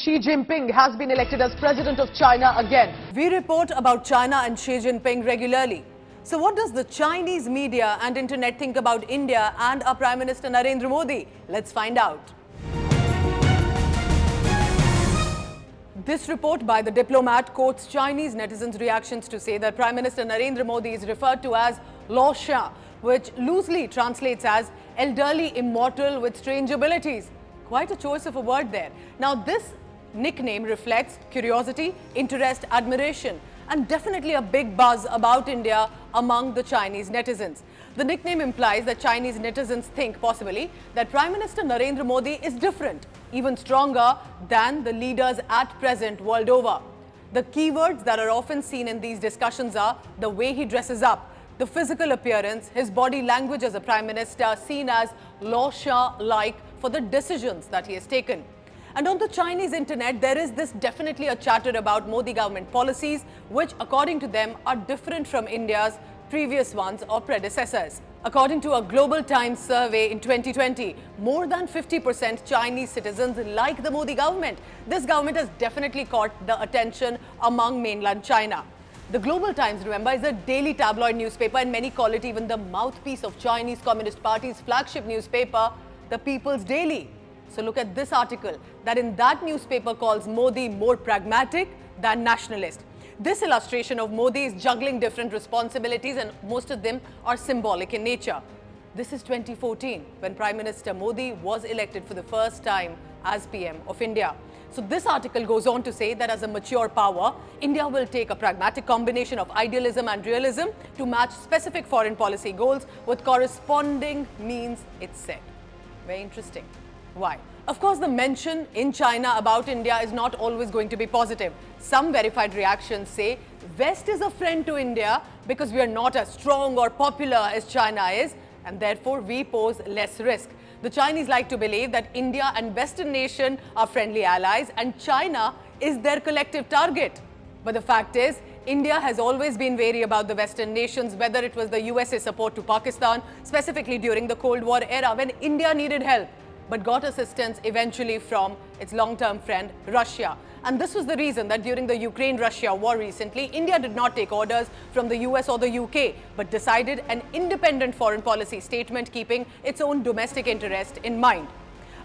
Xi Jinping has been elected as president of China again. We report about China and Xi Jinping regularly. So what does the Chinese media and internet think about India and our Prime Minister Narendra Modi? Let's find out. This report by The Diplomat quotes Chinese netizens' reactions to say that Prime Minister Narendra Modi is referred to as Laoxian, which loosely translates as elderly immortal with strange abilities. Quite a choice of a word there. Now this nickname reflects curiosity, interest, admiration, and definitely a big buzz about India among the Chinese netizens. The nickname implies that Chinese netizens think possibly that Prime Minister Narendra Modi is different, even stronger than the leaders at present world over. The keywords that are often seen in these discussions are the way he dresses up, the physical appearance, his body language as a Prime Minister seen as Laoxian-like for the decisions that he has taken. And on the Chinese internet, there is definitely a chatter about Modi government policies, which according to them are different from India's previous ones or predecessors. According to a Global Times survey in 2020, more than 50% Chinese citizens like the Modi government. This government has definitely caught the attention among mainland China. The Global Times, remember, is a daily tabloid newspaper, and many call it even the mouthpiece of Chinese Communist Party's flagship newspaper, The People's Daily. So look at this article that in that newspaper calls Modi more pragmatic than nationalist. This illustration of Modi is juggling different responsibilities, and most of them are symbolic in nature. This is 2014 when Prime Minister Modi was elected for the first time as PM of India. So this article goes on to say that as a mature power, India will take a pragmatic combination of idealism and realism to match specific foreign policy goals with corresponding means, it said. Very interesting. Why? Of course, the mention in China about India is not always going to be positive. Some verified reactions say West is a friend to India because we are not as strong or popular as China is, and therefore we pose less risk. The Chinese like to believe that India and Western nation are friendly allies and China is their collective target. But the fact is, India has always been wary about the Western nations, whether it was the USA support to Pakistan, specifically during the Cold War era when India needed help, but got assistance eventually from its long-term friend Russia. And this was the reason that during the Ukraine-Russia war recently, India did not take orders from the US or the UK, but decided an independent foreign policy statement keeping its own domestic interest in mind.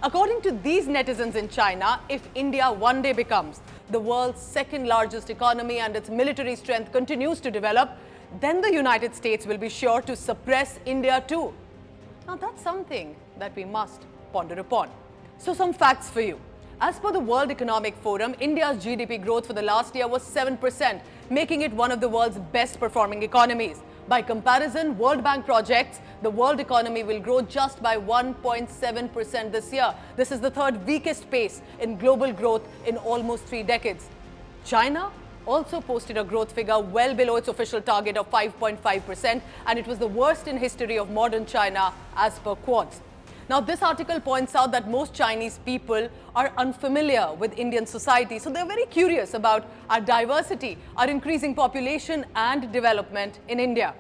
According to these netizens in China, if India one day becomes the world's second largest economy and its military strength continues to develop, then the United States will be sure to suppress India too. Now that's something that we must ponder upon. So some facts for you. As per the World Economic Forum, India's GDP growth for the last year was 7%, making it one of the world's best performing economies. By comparison, World Bank projects the world economy will grow just by 1.7% this year. This is the third weakest pace in global growth in almost 3 decades. China also posted a growth figure well below its official target of 5.5%, and it was the worst in history of modern China as per Quads. Now, this article points out that most Chinese people are unfamiliar with Indian society, so they're very curious about our diversity, our increasing population and development in India.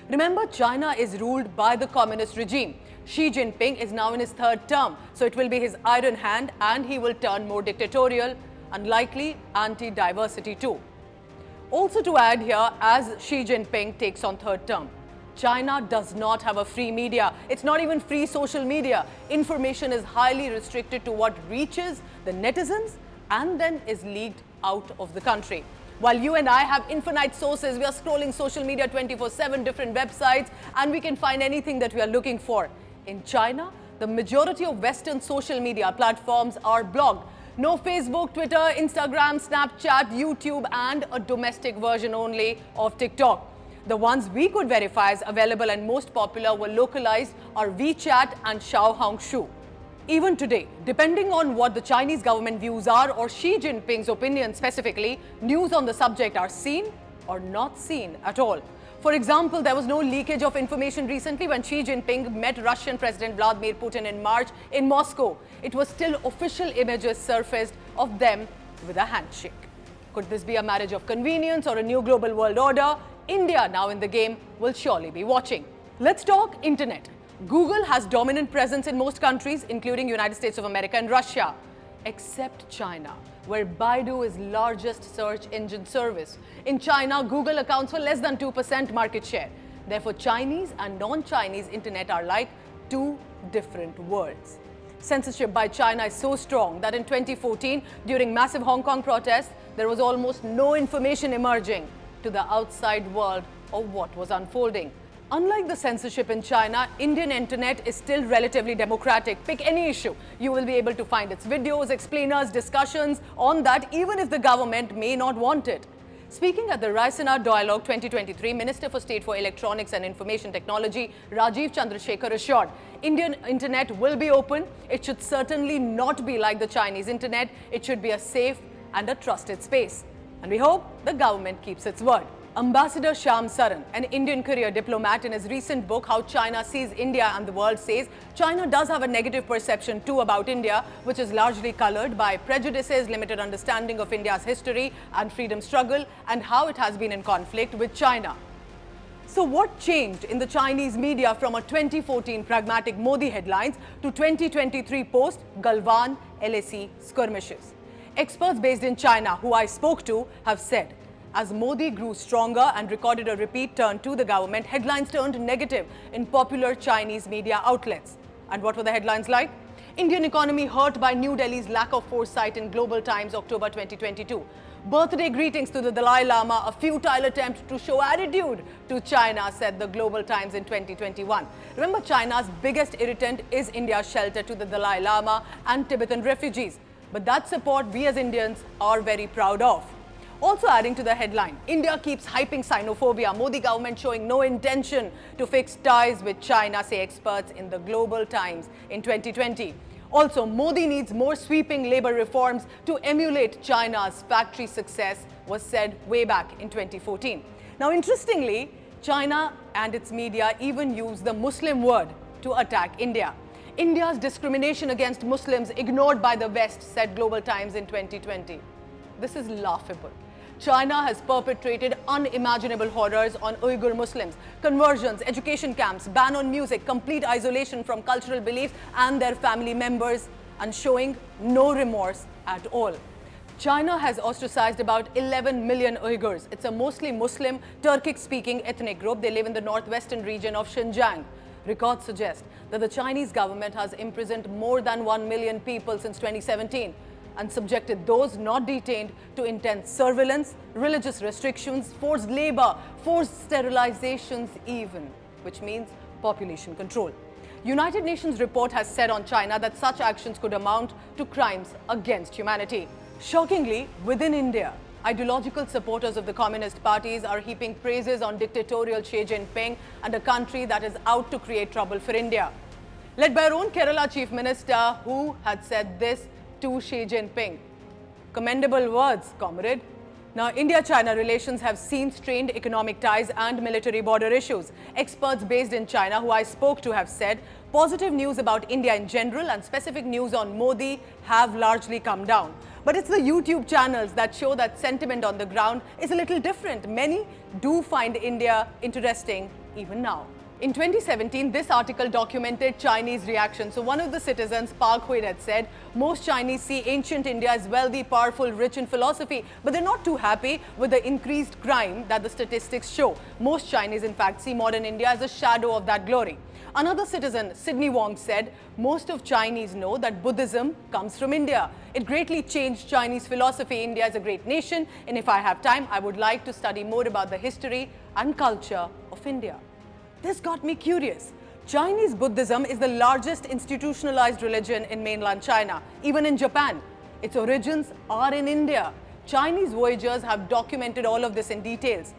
Remember, China is ruled by the communist regime. Xi Jinping is now in his 3rd term, so it will be his iron hand and he will turn more dictatorial and likely anti-diversity too. Also to add here, as Xi Jinping takes on 3rd term, China does not have a free media. It's not even free social media. Information is highly restricted to what reaches the netizens and then is leaked out of the country. While you and I have infinite sources, we are scrolling social media 24/7, different websites, and we can find anything that we are looking for. In China, the majority of Western social media platforms are blocked. No Facebook, Twitter, Instagram, Snapchat, YouTube, and a domestic version only of TikTok. The ones we could verify as available and most popular were localized are WeChat and Xiaohongshu. Even today, depending on what the Chinese government views are or Xi Jinping's opinion specifically, news on the subject are seen or not seen at all. For example, there was no leakage of information recently when Xi Jinping met Russian President Vladimir Putin in March in Moscow. It was still official images surfaced of them with a handshake. Could this be a marriage of convenience or a new global world order? India, now in the game, will surely be watching. Let's talk internet. Google has dominant presence in most countries, including United States of America and Russia, except China. where Baidu is largest search engine service. In China, Google accounts for less than 2% market share. Therefore, Chinese and non-Chinese internet are like two different worlds. Censorship by China is so strong that in 2014, during massive Hong Kong protests, there was almost no information emerging to the outside world of what was unfolding. Unlike the censorship in China, Indian internet is still relatively democratic. Pick any issue, you will be able to find its videos, explainers, discussions on that, even if the government may not want it. Speaking at the Raisina Dialogue 2023, Minister for State for Electronics and Information Technology, Rajiv Chandrasekhar, assured Indian internet will be open. It should certainly not be like the Chinese internet. It should be a safe and a trusted space. And we hope the government keeps its word. Ambassador Shyam Saran, an Indian career diplomat, in his recent book, How China Sees India and the World, says China does have a negative perception too about India, which is largely colored by prejudices, limited understanding of India's history and freedom struggle, and how it has been in conflict with China. So what changed in the Chinese media from a 2014 pragmatic Modi headlines to 2023 post Galwan LAC skirmishes? Experts based in China who I spoke to have said, as Modi grew stronger and recorded a repeat turn to the government, headlines turned negative in popular Chinese media outlets. And what were the headlines like? Indian economy hurt by New Delhi's lack of foresight in Global Times, October 2022. Birthday greetings to the Dalai Lama, a futile attempt to show attitude to China, said the Global Times in 2021. Remember, China's biggest irritant is India's shelter to the Dalai Lama and Tibetan refugees. But that support we as Indians are very proud of. Also adding to the headline, India keeps hyping Sinophobia, Modi government showing no intention to fix ties with China, say experts in the Global Times in 2020. Also, Modi needs more sweeping labor reforms to emulate China's factory success, was said way back in 2014. Now, interestingly, China and its media even use the Muslim word to attack India. India's discrimination against Muslims ignored by the West, said Global Times in 2020. This is laughable. China has perpetrated unimaginable horrors on Uyghur Muslims, conversions, education camps, ban on music, complete isolation from cultural beliefs and their family members, and showing no remorse at all. China has ostracized about 11 million Uyghurs. It's a mostly Muslim, Turkic-speaking ethnic group. They live in the northwestern region of Xinjiang. Records suggest that the Chinese government has imprisoned more than 1 million people since 2017. And subjected those not detained to intense surveillance, religious restrictions, forced labor, forced sterilizations even, which means population control. United Nations report has said on China that such actions could amount to crimes against humanity. Shockingly, within India, ideological supporters of the communist parties are heaping praises on dictatorial Xi Jinping and a country that is out to create trouble for India. Led by our own Kerala Chief Minister, who had said this to Xi Jinping. Commendable words, comrade. Now, India-China relations have seen strained economic ties and military border issues. Experts based in China who I spoke to have said positive news about India in general and specific news on Modi have largely come down. But it's the YouTube channels that show that sentiment on the ground is a little different. Many do find India interesting even now. In 2017, this article documented Chinese reaction. So one of the citizens, Park Hui, had said, most Chinese see ancient India as wealthy, powerful, rich in philosophy, but they're not too happy with the increased crime that the statistics show. Most Chinese, in fact, see modern India as a shadow of that glory. Another citizen, Sydney Wong, said, most of Chinese know that Buddhism comes from India. It greatly changed Chinese philosophy. India is a great nation, and if I have time, I would like to study more about the history and culture of India. This got me curious. Chinese Buddhism is the largest institutionalized religion in mainland China, even in Japan. Its origins are in India. Chinese voyagers have documented all of this in details.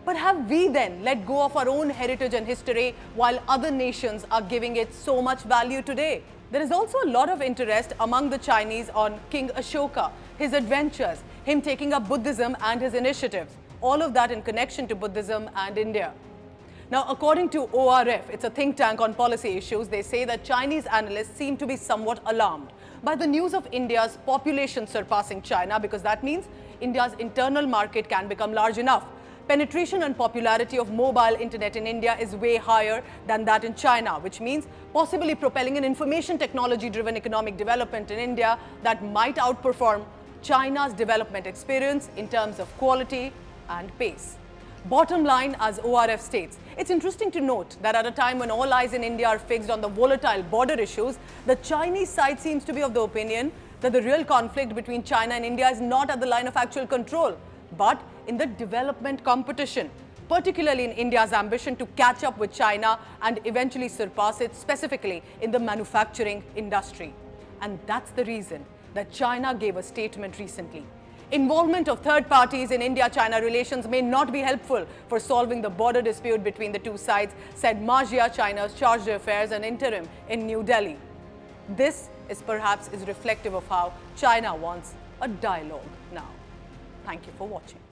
But have we then let go of our own heritage and history while other nations are giving it so much value today? There is also a lot of interest among the Chinese on King Ashoka, his adventures, him taking up Buddhism and his initiatives. All of that in connection to Buddhism and India. Now, according to ORF, it's a think tank on policy issues, they say that Chinese analysts seem to be somewhat alarmed by the news of India's population surpassing China, because that means India's internal market can become large enough. Penetration and popularity of mobile internet in India is way higher than that in China, which means possibly propelling an information technology-driven economic development in India that might outperform China's development experience in terms of quality and pace. Bottom line, as ORF states, it's interesting to note that at a time when all eyes in India are fixed on the volatile border issues, the Chinese side seems to be of the opinion that the real conflict between China and India is not at the line of actual control, but in the development competition, particularly in India's ambition to catch up with China and eventually surpass it, specifically in the manufacturing industry. And that's the reason that China gave a statement recently. Involvement of third parties in India-China relations may not be helpful for solving the border dispute between the two sides, said Majia, China's charge d'affaires and interim in New Delhi. This is perhaps reflective of how China wants a dialogue now. Thank you for watching.